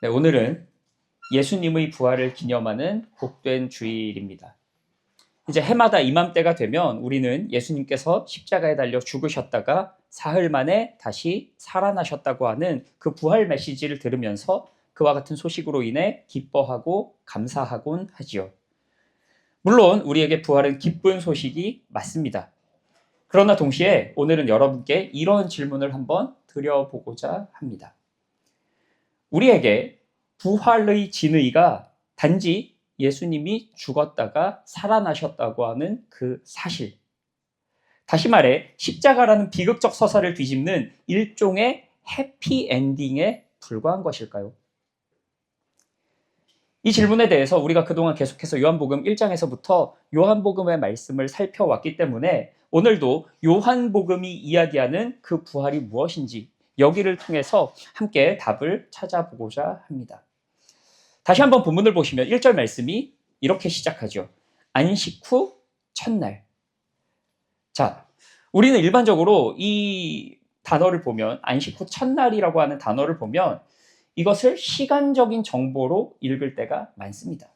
네, 오늘은 예수님의 부활을 기념하는 복된 주일입니다. 이제 해마다 이맘때가 되면 우리는 예수님께서 십자가에 달려 죽으셨다가 사흘 만에 다시 살아나셨다고 하는 그 부활 메시지를 들으면서 그와 같은 소식으로 인해 기뻐하고 감사하곤 하지요. 물론 우리에게 부활은 기쁜 소식이 맞습니다. 그러나 동시에 오늘은 여러분께 이런 질문을 한번 드려보고자 합니다. 우리에게 부활의 진의가 단지 예수님이 죽었다가 살아나셨다고 하는 그 사실, 다시 말해 십자가라는 비극적 서사를 뒤집는 일종의 해피엔딩에 불과한 것일까요? 이 질문에 대해서 우리가 그동안 계속해서 요한복음 1장에서부터 요한복음의 말씀을 살펴왔기 때문에 오늘도 요한복음이 이야기하는 그 부활이 무엇인지 여기를 통해서 함께 답을 찾아보고자 합니다. 다시 한번 본문을 보시면 1절 말씀이 이렇게 시작하죠. 안식 후 첫날. 자, 우리는 일반적으로 이 단어를 보면 안식 후 첫날이라고 하는 단어를 보면 이것을 시간적인 정보로 읽을 때가 많습니다.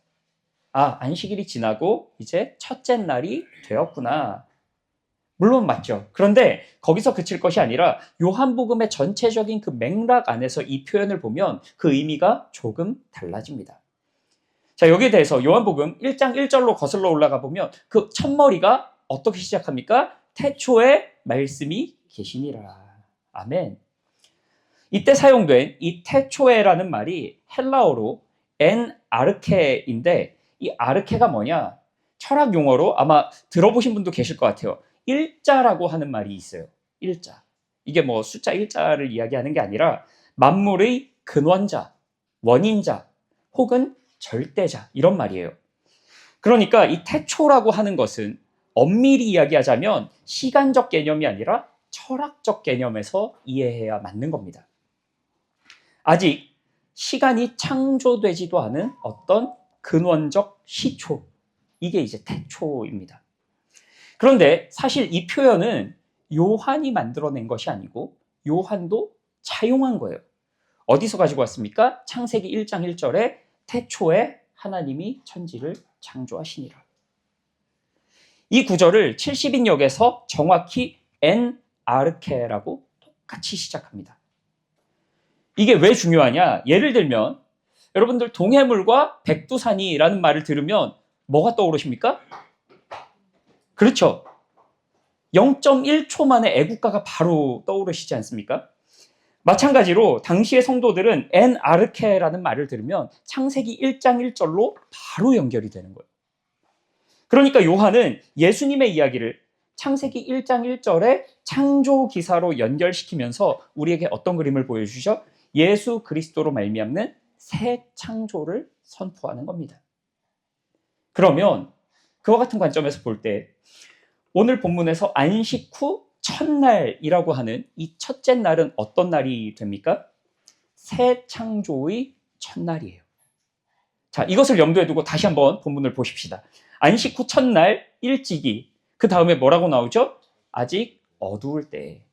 아, 안식일이 지나고 이제 첫째 날이 되었구나. 물론 맞죠. 그런데 거기서 그칠 것이 아니라 요한복음의 전체적인 그 맥락 안에서 이 표현을 보면 그 의미가 조금 달라집니다. 자, 여기에 대해서 요한복음 1장 1절로 거슬러 올라가 보면 그 첫머리가 어떻게 시작합니까? 태초에 말씀이 계시니라. 아멘. 이때 사용된 이 태초에라는 말이 헬라어로 엔 아르케인데 이 아르케가 뭐냐? 철학 용어로 아마 들어보신 분도 계실 것 같아요. 일자라고 하는 말이 있어요. 일자. 이게 뭐 숫자 일자를 이야기하는 게 아니라 만물의 근원자, 원인자, 혹은 절대자 이런 말이에요. 그러니까 이 태초라고 하는 것은 엄밀히 이야기하자면 시간적 개념이 아니라 철학적 개념에서 이해해야 맞는 겁니다. 아직 시간이 창조되지도 않은 어떤 근원적 시초, 이게 이제 태초입니다. 그런데 사실 이 표현은 요한이 만들어낸 것이 아니고 요한도 차용한 거예요. 어디서 가지고 왔습니까? 창세기 1장 1절에 태초에 하나님이 천지를 창조하시니라. 이 구절을 70인역에서 정확히 엔 아르케라고 똑같이 시작합니다. 이게 왜 중요하냐? 예를 들면 여러분들 동해물과 백두산이라는 말을 들으면 뭐가 떠오르십니까? 그렇죠. 0.1초 만에 애국가가 바로 떠오르시지 않습니까? 마찬가지로 당시의 성도들은 엔 아르케라는 말을 들으면 창세기 1장 1절로 바로 연결이 되는 거예요. 그러니까 요한은 예수님의 이야기를 창세기 1장 1절에 창조 기사로 연결시키면서 우리에게 어떤 그림을 보여주죠? 예수 그리스도로 말미암는 새 창조를 선포하는 겁니다. 그러면 그와 같은 관점에서 볼 때 오늘 본문에서 안식 후 첫날이라고 하는 이 첫째 날은 어떤 날이 됩니까? 새 창조의 첫날이에요. 자, 이것을 염두에 두고 다시 한번 본문을 보십시다. 안식 후 첫날 일찍이, 그 다음에 뭐라고 나오죠? 아직 어두울 때.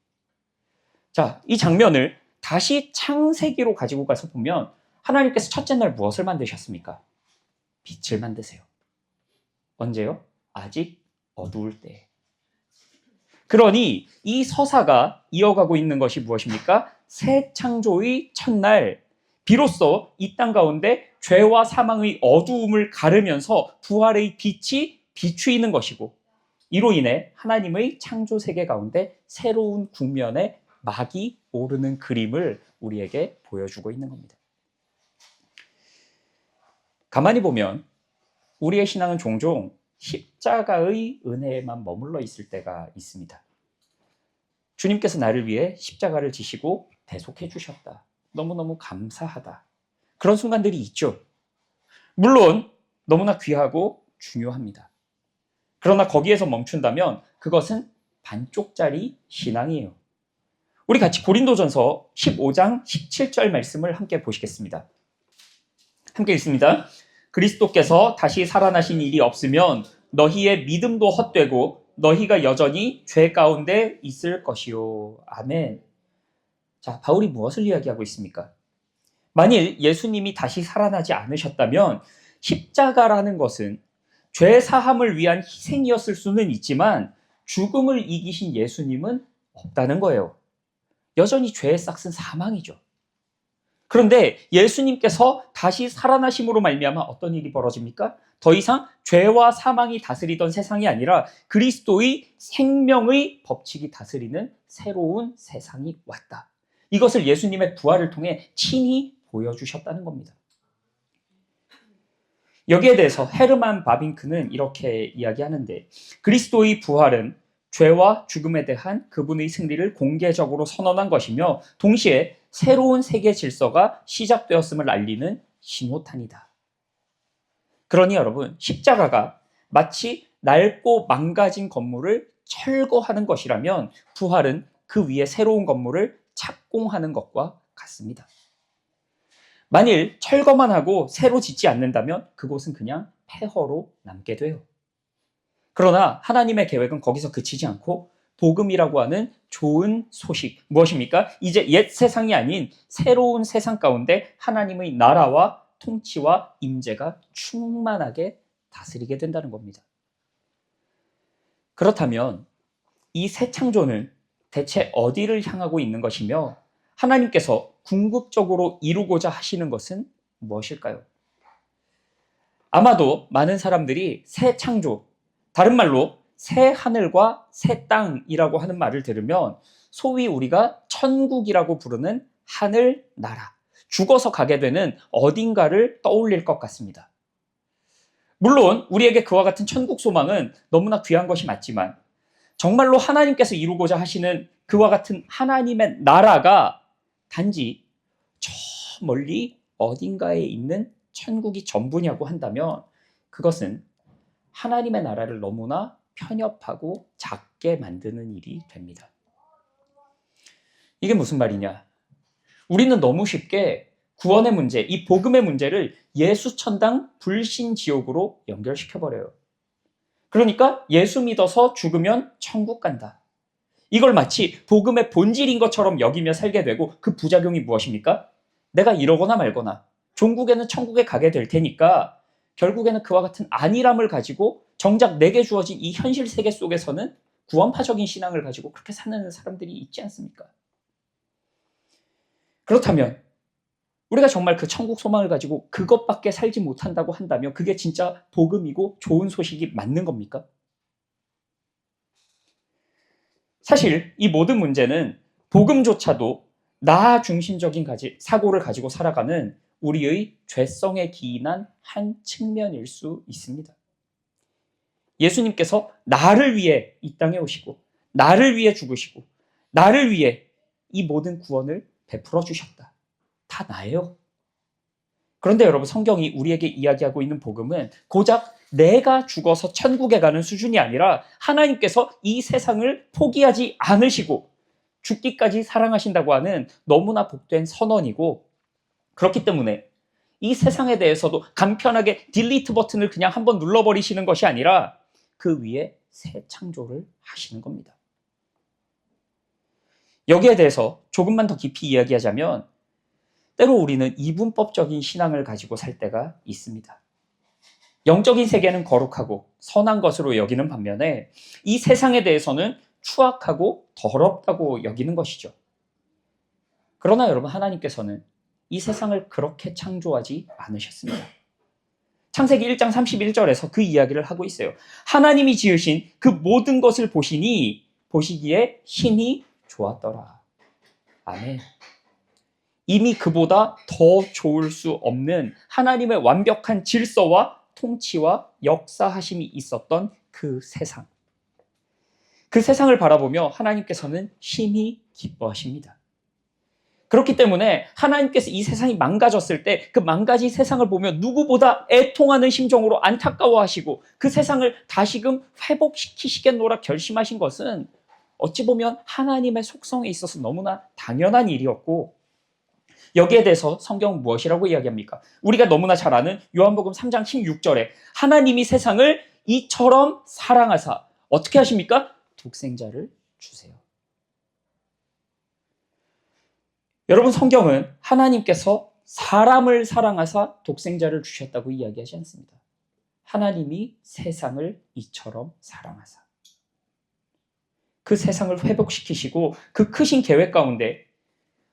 자, 이 장면을 다시 창세기로 가지고 가서 보면 하나님께서 첫째 날 무엇을 만드셨습니까? 빛을 만드세요. 언제요? 아직 어두울 때. 그러니 이 서사가 이어가고 있는 것이 무엇입니까? 새 창조의 첫날, 비로소 이 땅 가운데 죄와 사망의 어두움을 가르면서 부활의 빛이 비추이는 것이고, 이로 인해 하나님의 창조 세계 가운데 새로운 국면에 막이 오르는 그림을 우리에게 보여주고 있는 겁니다. 가만히 보면 우리의 신앙은 종종 십자가의 은혜에만 머물러 있을 때가 있습니다. 주님께서 나를 위해 십자가를 지시고 대속해 주셨다. 너무너무 감사하다. 그런 순간들이 있죠. 물론 너무나 귀하고 중요합니다. 그러나 거기에서 멈춘다면 그것은 반쪽짜리 신앙이에요. 우리 같이 고린도전서 15장 17절 말씀을 함께 보시겠습니다. 함께 읽습니다. 그리스도께서 다시 살아나신 일이 없으면 너희의 믿음도 헛되고 너희가 여전히 죄 가운데 있을 것이요. 아멘. 자, 바울이 무엇을 이야기하고 있습니까? 만일 예수님이 다시 살아나지 않으셨다면 십자가라는 것은 죄 사함을 위한 희생이었을 수는 있지만 죽음을 이기신 예수님은 없다는 거예요. 여전히 죄의 싹은 사망이죠. 그런데 예수님께서 다시 살아나심으로 말미암아 어떤 일이 벌어집니까? 더 이상 죄와 사망이 다스리던 세상이 아니라 그리스도의 생명의 법칙이 다스리는 새로운 세상이 왔다. 이것을 예수님의 부활을 통해 친히 보여주셨다는 겁니다. 여기에 대해서 헤르만 바빙크는 이렇게 이야기하는데, 그리스도의 부활은 죄와 죽음에 대한 그분의 승리를 공개적으로 선언한 것이며 동시에 새로운 세계 질서가 시작되었음을 알리는 신호탄이다. 그러니 여러분, 십자가가 마치 낡고 망가진 건물을 철거하는 것이라면 부활은 그 위에 새로운 건물을 착공하는 것과 같습니다. 만일 철거만 하고 새로 짓지 않는다면 그곳은 그냥 폐허로 남게 돼요. 그러나 하나님의 계획은 거기서 그치지 않고 복음이라고 하는 좋은 소식, 무엇입니까? 이제 옛 세상이 아닌 새로운 세상 가운데 하나님의 나라와 통치와 임재가 충만하게 다스리게 된다는 겁니다. 그렇다면 이 새 창조는 대체 어디를 향하고 있는 것이며 하나님께서 궁극적으로 이루고자 하시는 것은 무엇일까요? 아마도 많은 사람들이 새 창조, 다른 말로 새 하늘과 새 땅이라고 하는 말을 들으면 소위 우리가 천국이라고 부르는 하늘 나라, 죽어서 가게 되는 어딘가를 떠올릴 것 같습니다. 물론 우리에게 그와 같은 천국 소망은 너무나 귀한 것이 맞지만 정말로 하나님께서 이루고자 하시는 그와 같은 하나님의 나라가 단지 저 멀리 어딘가에 있는 천국이 전부냐고 한다면 그것은 하나님의 나라를 너무나 편협하고 작게 만드는 일이 됩니다. 이게 무슨 말이냐? 우리는 너무 쉽게 구원의 문제, 이 복음의 문제를 예수천당 불신지옥으로 연결시켜버려요. 그러니까 예수 믿어서 죽으면 천국 간다. 이걸 마치 복음의 본질인 것처럼 여기며 살게 되고 그 부작용이 무엇입니까? 내가 이러거나 말거나 종국에는 천국에 가게 될 테니까 결국에는 그와 같은 안일함을 가지고 정작 내게 주어진 이 현실 세계 속에서는 구원파적인 신앙을 가지고 그렇게 사는 사람들이 있지 않습니까? 그렇다면 우리가 정말 그 천국 소망을 가지고 그것밖에 살지 못한다고 한다면 그게 진짜 복음이고 좋은 소식이 맞는 겁니까? 사실 이 모든 문제는 복음조차도 나 중심적인 사고를 가지고 살아가는 우리의 죄성에 기인한 한 측면일 수 있습니다. 예수님께서 나를 위해 이 땅에 오시고 나를 위해 죽으시고 나를 위해 이 모든 구원을 베풀어 주셨다. 다 나예요. 그런데 여러분, 성경이 우리에게 이야기하고 있는 복음은 고작 내가 죽어서 천국에 가는 수준이 아니라 하나님께서 이 세상을 포기하지 않으시고 죽기까지 사랑하신다고 하는 너무나 복된 선언이고, 그렇기 때문에 이 세상에 대해서도 간편하게 딜리트 버튼을 그냥 한번 눌러버리시는 것이 아니라 그 위에 새 창조를 하시는 겁니다. 여기에 대해서 조금만 더 깊이 이야기하자면 때로 우리는 이분법적인 신앙을 가지고 살 때가 있습니다. 영적인 세계는 거룩하고 선한 것으로 여기는 반면에 이 세상에 대해서는 추악하고 더럽다고 여기는 것이죠. 그러나 여러분, 하나님께서는 이 세상을 그렇게 창조하지 않으셨습니다. 창세기 1장 31절에서 그 이야기를 하고 있어요. 하나님이 지으신 그 모든 것을 보시기에 신이 좋았더라. 아멘. 이미 그보다 더 좋을 수 없는 하나님의 완벽한 질서와 통치와 역사하심이 있었던 그 세상. 그 세상을 바라보며 하나님께서는 심히 기뻐하십니다. 그렇기 때문에 하나님께서 이 세상이 망가졌을 때 그 망가진 세상을 보며 누구보다 애통하는 심정으로 안타까워하시고 그 세상을 다시금 회복시키시겠노라 결심하신 것은 어찌 보면 하나님의 속성에 있어서 너무나 당연한 일이었고, 여기에 대해서 성경은 무엇이라고 이야기합니까? 우리가 너무나 잘 아는 요한복음 3장 16절에 하나님이 세상을 이처럼 사랑하사 어떻게 하십니까? 독생자를 주세요. 여러분, 성경은 하나님께서 사람을 사랑하사 독생자를 주셨다고 이야기하지 않습니다. 하나님이 세상을 이처럼 사랑하사. 그 세상을 회복시키시고 그 크신 계획 가운데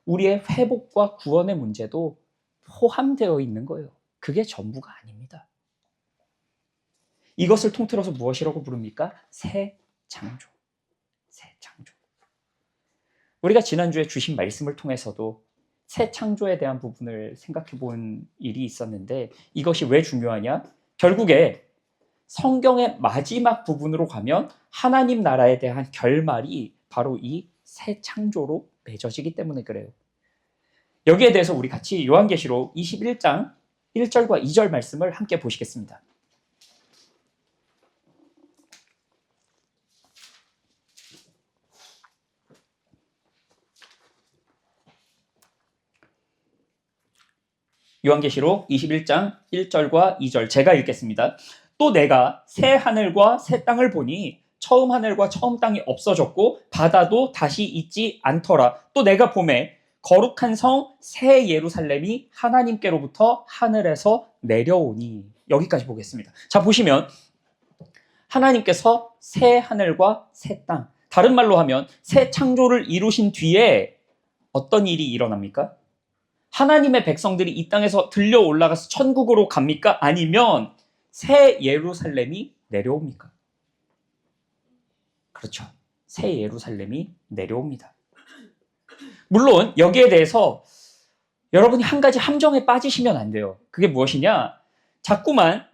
우리의 회복과 구원의 문제도 포함되어 있는 거예요. 그게 전부가 아닙니다. 이것을 통틀어서 무엇이라고 부릅니까? 새 창조. 새 창조. 우리가 지난주에 주신 말씀을 통해서도 새 창조에 대한 부분을 생각해 본 일이 있었는데 이것이 왜 중요하냐? 결국에 성경의 마지막 부분으로 가면 하나님 나라에 대한 결말이 바로 이 새 창조로 맺어지기 때문에 그래요. 여기에 대해서 우리 같이 요한계시록 21장 1절과 2절 말씀을 함께 보시겠습니다. 요한계시록 21장 1절과 2절 제가 읽겠습니다. 또 내가 새 하늘과 새 땅을 보니 처음 하늘과 처음 땅이 없어졌고 바다도 다시 있지 않더라. 또 내가 보매 거룩한 성 새 예루살렘이 하나님께로부터 하늘에서 내려오니. 여기까지 보겠습니다. 자, 보시면 하나님께서 새 하늘과 새 땅, 다른 말로 하면 새 창조를 이루신 뒤에 어떤 일이 일어납니까? 하나님의 백성들이 이 땅에서 들려 올라가서 천국으로 갑니까? 아니면 새 예루살렘이 내려옵니까? 그렇죠. 새 예루살렘이 내려옵니다. 물론 여기에 대해서 여러분이 한 가지 함정에 빠지시면 안 돼요. 그게 무엇이냐? 자꾸만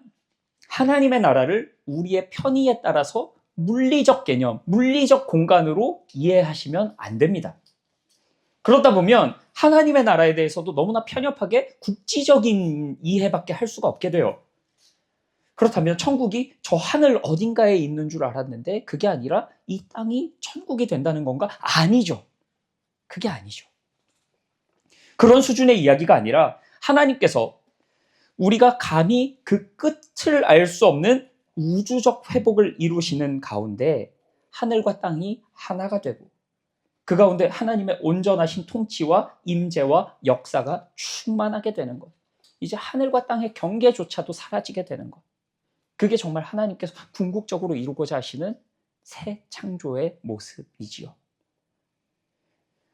하나님의 나라를 우리의 편의에 따라서 물리적 개념, 물리적 공간으로 이해하시면 안 됩니다. 그러다 보면 하나님의 나라에 대해서도 너무나 편협하게 국지적인 이해밖에 할 수가 없게 돼요. 그렇다면 천국이 저 하늘 어딘가에 있는 줄 알았는데 그게 아니라 이 땅이 천국이 된다는 건가? 아니죠. 그게 아니죠. 그런 수준의 이야기가 아니라 하나님께서 우리가 감히 그 끝을 알 수 없는 우주적 회복을 이루시는 가운데 하늘과 땅이 하나가 되고 그 가운데 하나님의 온전하신 통치와 임재와 역사가 충만하게 되는 것. 이제 하늘과 땅의 경계조차도 사라지게 되는 것. 그게 정말 하나님께서 궁극적으로 이루고자 하시는 새 창조의 모습이지요.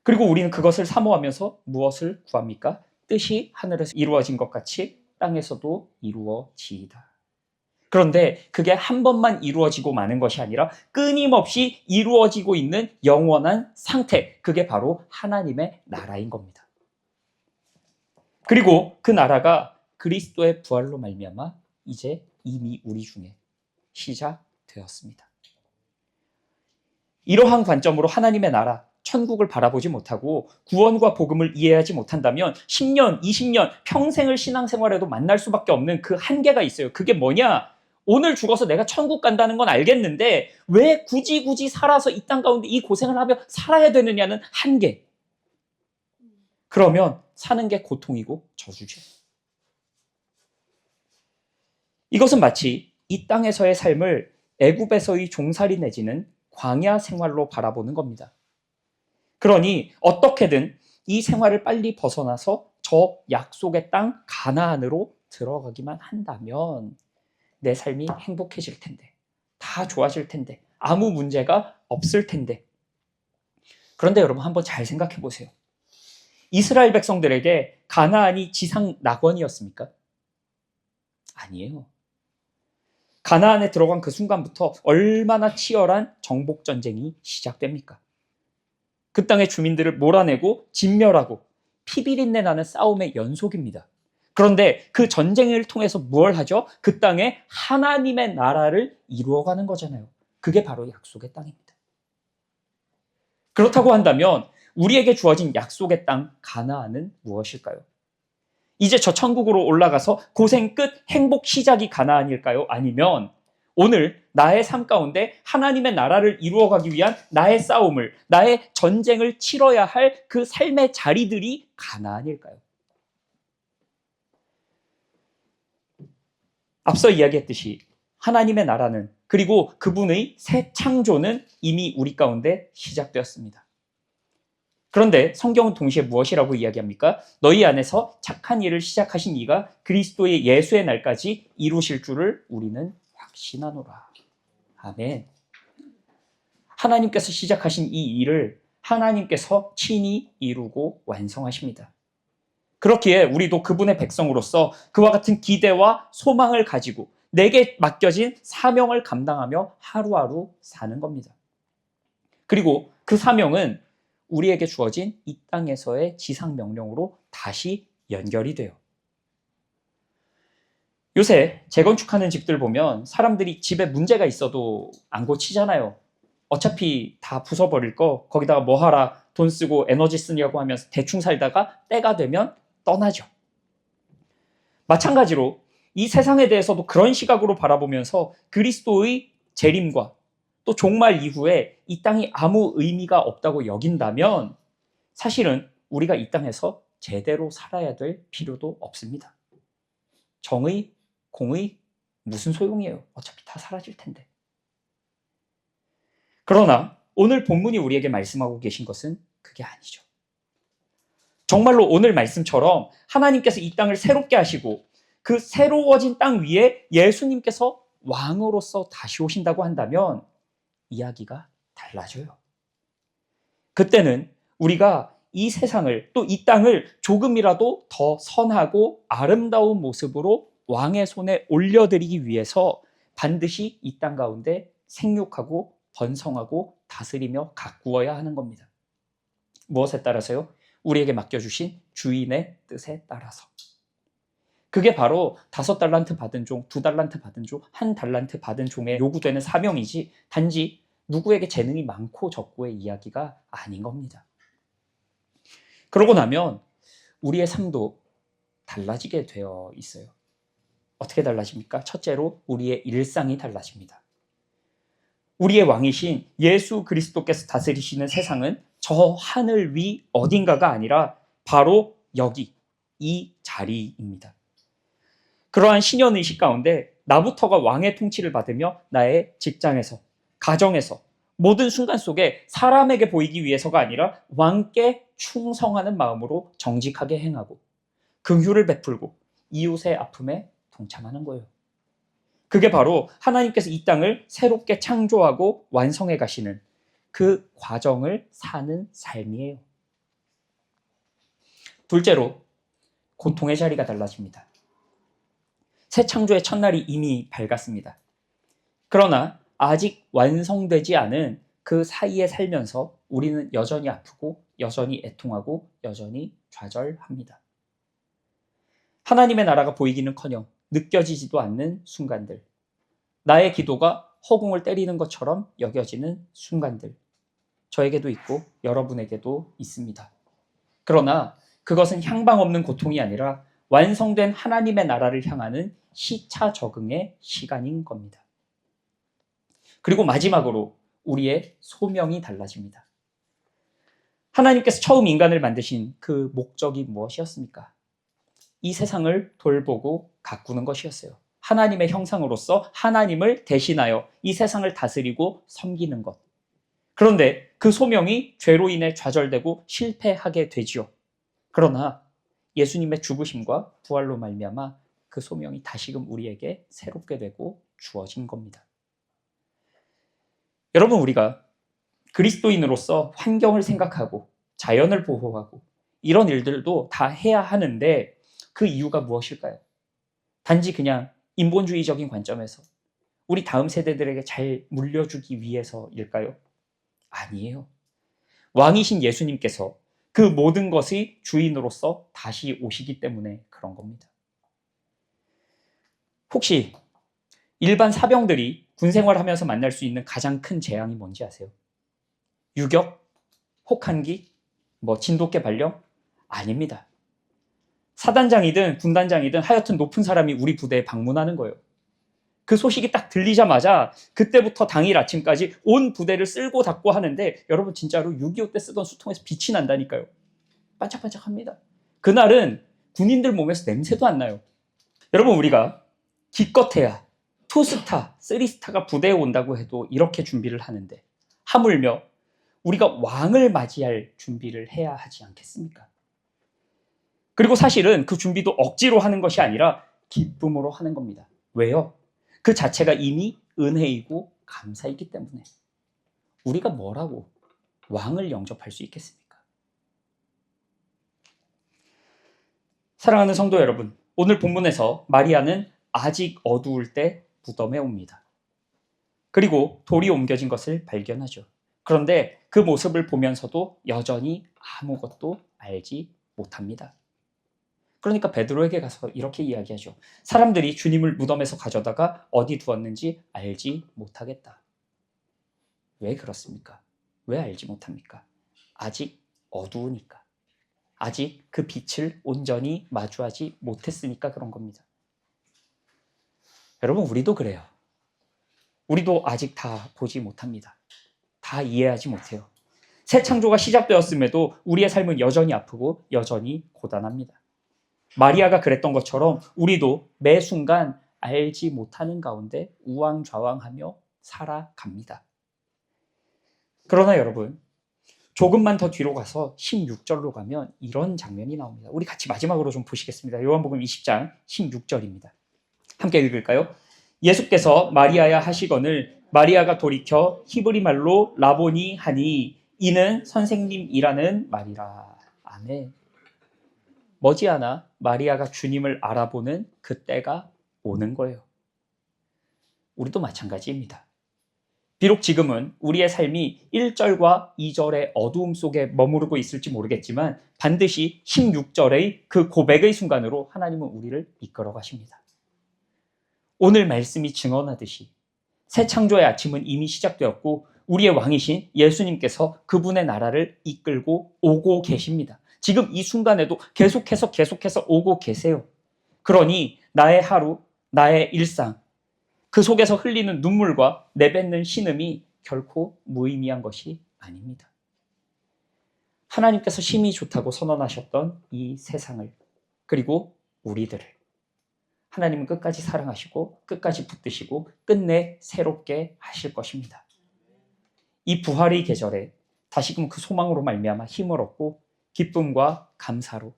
그리고 우리는 그것을 사모하면서 무엇을 구합니까? 뜻이 하늘에서 이루어진 것 같이 땅에서도 이루어지이다. 그런데 그게 한 번만 이루어지고 마는 것이 아니라 끊임없이 이루어지고 있는 영원한 상태, 그게 바로 하나님의 나라인 겁니다. 그리고 그 나라가 그리스도의 부활로 말미암아 이제 이미 우리 중에 시작되었습니다. 이러한 관점으로 하나님의 나라, 천국을 바라보지 못하고 구원과 복음을 이해하지 못한다면 10년, 20년, 평생을 신앙생활에도 만날 수밖에 없는 그 한계가 있어요. 그게 뭐냐? 오늘 죽어서 내가 천국 간다는 건 알겠는데 왜 굳이 살아서 이 땅 가운데 이 고생을 하며 살아야 되느냐는 한계. 그러면 사는 게 고통이고 저주죠. 이것은 마치 이 땅에서의 삶을 애굽에서의 종살이 내지는 광야 생활로 바라보는 겁니다. 그러니 어떻게든 이 생활을 빨리 벗어나서 저 약속의 땅 가나안으로 들어가기만 한다면 내 삶이 행복해질 텐데, 다 좋아질 텐데, 아무 문제가 없을 텐데. 그런데 여러분 한번 잘 생각해 보세요. 이스라엘 백성들에게 가나안이 지상 낙원이었습니까? 아니에요. 가나안에 들어간 그 순간부터 얼마나 치열한 정복 전쟁이 시작됩니까? 그 땅의 주민들을 몰아내고 진멸하고 피비린내 나는 싸움의 연속입니다. 그런데 그 전쟁을 통해서 뭘 하죠? 그 땅에 하나님의 나라를 이루어가는 거잖아요. 그게 바로 약속의 땅입니다. 그렇다고 한다면 우리에게 주어진 약속의 땅 가나안은 무엇일까요? 이제 저 천국으로 올라가서 고생 끝 행복 시작이 가나안일까요? 아니면 오늘 나의 삶 가운데 하나님의 나라를 이루어가기 위한 나의 싸움을, 나의 전쟁을 치러야 할 그 삶의 자리들이 가나안일까요? 앞서 이야기했듯이 하나님의 나라는, 그리고 그분의 새 창조는 이미 우리 가운데 시작되었습니다. 그런데 성경은 동시에 무엇이라고 이야기합니까? 너희 안에서 착한 일을 시작하신 이가 그리스도의 예수의 날까지 이루실 줄을 우리는 확신하노라. 아멘. 하나님께서 시작하신 이 일을 하나님께서 친히 이루고 완성하십니다. 그렇기에 우리도 그분의 백성으로서 그와 같은 기대와 소망을 가지고 내게 맡겨진 사명을 감당하며 하루하루 사는 겁니다. 그리고 그 사명은 우리에게 주어진 이 땅에서의 지상명령으로 다시 연결이 돼요. 요새 재건축하는 집들 보면 사람들이 집에 문제가 있어도 안 고치잖아요. 어차피 다 부숴버릴 거 거기다가 뭐 하라, 돈 쓰고 에너지 쓰냐고 하면서 대충 살다가 때가 되면 떠나죠. 마찬가지로 이 세상에 대해서도 그런 시각으로 바라보면서 그리스도의 재림과 또 종말 이후에 이 땅이 아무 의미가 없다고 여긴다면 사실은 우리가 이 땅에서 제대로 살아야 될 필요도 없습니다. 정의, 공의 무슨 소용이에요? 어차피 다 사라질 텐데. 그러나 오늘 본문이 우리에게 말씀하고 계신 것은 그게 아니죠. 정말로 오늘 말씀처럼 하나님께서 이 땅을 새롭게 하시고 그 새로워진 땅 위에 예수님께서 왕으로서 다시 오신다고 한다면 이야기가 달라져요. 그때는 우리가 이 세상을 또 이 땅을 조금이라도 더 선하고 아름다운 모습으로 왕의 손에 올려드리기 위해서 반드시 이 땅 가운데 생육하고 번성하고 다스리며 가꾸어야 하는 겁니다. 무엇에 따라서요? 우리에게 맡겨주신 주인의 뜻에 따라서. 그게 바로 5달란트 받은 종, 2달란트 받은 종, 1달란트 받은 종에 요구되는 사명이지 단지 누구에게 재능이 많고 적고의 이야기가 아닌 겁니다. 그러고 나면 우리의 삶도 달라지게 되어 있어요. 어떻게 달라집니까? 첫째로 우리의 일상이 달라집니다. 우리의 왕이신 예수 그리스도께서 다스리시는 세상은 저 하늘 위 어딘가가 아니라 바로 여기 이 자리입니다. 그러한 신현의식 가운데 나부터가 왕의 통치를 받으며 나의 직장에서, 가정에서, 모든 순간 속에 사람에게 보이기 위해서가 아니라 왕께 충성하는 마음으로 정직하게 행하고 긍휼을 베풀고 이웃의 아픔에 동참하는 거예요. 그게 바로 하나님께서 이 땅을 새롭게 창조하고 완성해 가시는 그 과정을 사는 삶이에요. 둘째로 고통의 자리가 달라집니다. 새 창조의 첫날이 이미 밝았습니다. 그러나 아직 완성되지 않은 그 사이에 살면서 우리는 여전히 아프고 여전히 애통하고 여전히 좌절합니다. 하나님의 나라가 보이기는커녕 느껴지지도 않는 순간들, 나의 기도가 허공을 때리는 것처럼 여겨지는 순간들, 저에게도 있고 여러분에게도 있습니다. 그러나 그것은 향방 없는 고통이 아니라 완성된 하나님의 나라를 향하는 시차 적응의 시간인 겁니다. 그리고 마지막으로 우리의 소명이 달라집니다. 하나님께서 처음 인간을 만드신 그 목적이 무엇이었습니까? 이 세상을 돌보고 가꾸는 것이었어요. 하나님의 형상으로서 하나님을 대신하여 이 세상을 다스리고 섬기는 것. 그런데 그 소명이 죄로 인해 좌절되고 실패하게 되지요. 그러나 예수님의 죽으심과 부활로 말미암아 그 소명이 다시금 우리에게 새롭게 되고 주어진 겁니다. 여러분, 우리가 그리스도인으로서 환경을 생각하고 자연을 보호하고 이런 일들도 다 해야 하는데 그 이유가 무엇일까요? 단지 그냥 인본주의적인 관점에서 우리 다음 세대들에게 잘 물려주기 위해서일까요? 아니에요. 왕이신 예수님께서 그 모든 것의 주인으로서 다시 오시기 때문에 그런 겁니다. 혹시 일반 사병들이 군 생활하면서 만날 수 있는 가장 큰 재앙이 뭔지 아세요? 유격? 혹한기? 진돗개 발령? 아닙니다. 사단장이든 군단장이든 하여튼 높은 사람이 우리 부대에 방문하는 거예요. 그 소식이 딱 들리자마자 그때부터 당일 아침까지 온 부대를 쓸고 닦고 하는데 여러분 진짜로 6.25 때 쓰던 수통에서 빛이 난다니까요. 반짝반짝합니다. 그날은 군인들 몸에서 냄새도 안 나요. 여러분, 우리가 기껏해야 2스타, 3스타가 부대에 온다고 해도 이렇게 준비를 하는데 하물며 우리가 왕을 맞이할 준비를 해야 하지 않겠습니까? 그리고 사실은 그 준비도 억지로 하는 것이 아니라 기쁨으로 하는 겁니다. 왜요? 그 자체가 이미 은혜이고 감사이기 때문에. 우리가 뭐라고 왕을 영접할 수 있겠습니까? 사랑하는 성도 여러분, 오늘 본문에서 마리아는 아직 어두울 때 무덤에 옵니다. 그리고 돌이 옮겨진 것을 발견하죠. 그런데 그 모습을 보면서도 여전히 아무것도 알지 못합니다. 그러니까 베드로에게 가서 이렇게 이야기하죠. 사람들이 주님을 무덤에서 가져다가 어디 두었는지 알지 못하겠다. 왜 그렇습니까? 왜 알지 못합니까? 아직 어두우니까. 아직 그 빛을 온전히 마주하지 못했으니까 그런 겁니다. 여러분, 우리도 그래요. 우리도 아직 다 보지 못합니다. 다 이해하지 못해요. 새 창조가 시작되었음에도 우리의 삶은 여전히 아프고 여전히 고단합니다. 마리아가 그랬던 것처럼 우리도 매 순간 알지 못하는 가운데 우왕좌왕하며 살아갑니다. 그러나 여러분, 조금만 더 뒤로 가서 16절로 가면 이런 장면이 나옵니다. 우리 같이 마지막으로 좀 보시겠습니다. 요한복음 20장 16절입니다. 함께 읽을까요? 예수께서 마리아야 하시거늘 마리아가 돌이켜 히브리 말로 라보니 하니 이는 선생님이라는 말이라. 아멘. 머지않아 마리아가 주님을 알아보는 그때가 오는 거예요. 우리도 마찬가지입니다. 비록 지금은 우리의 삶이 1절과 2절의 어두움 속에 머무르고 있을지 모르겠지만 반드시 16절의 그 고백의 순간으로 하나님은 우리를 이끌어 가십니다. 오늘 말씀이 증언하듯이 새 창조의 아침은 이미 시작되었고 우리의 왕이신 예수님께서 그분의 나라를 이끌고 오고 계십니다. 지금 이 순간에도 계속해서 오고 계세요. 그러니 나의 하루, 나의 일상, 그 속에서 흘리는 눈물과 내뱉는 신음이 결코 무의미한 것이 아닙니다. 하나님께서 심히 좋다고 선언하셨던 이 세상을, 그리고 우리들을 하나님은 끝까지 사랑하시고 끝까지 붙드시고 끝내 새롭게 하실 것입니다. 이 부활의 계절에 다시금 그 소망으로 말미암아 힘을 얻고 기쁨과 감사로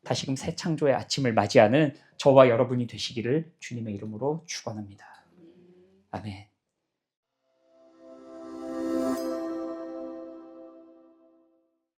다시금 새 창조의 아침을 맞이하는 저와 여러분이 되시기를 주님의 이름으로 축원합니다. 아멘.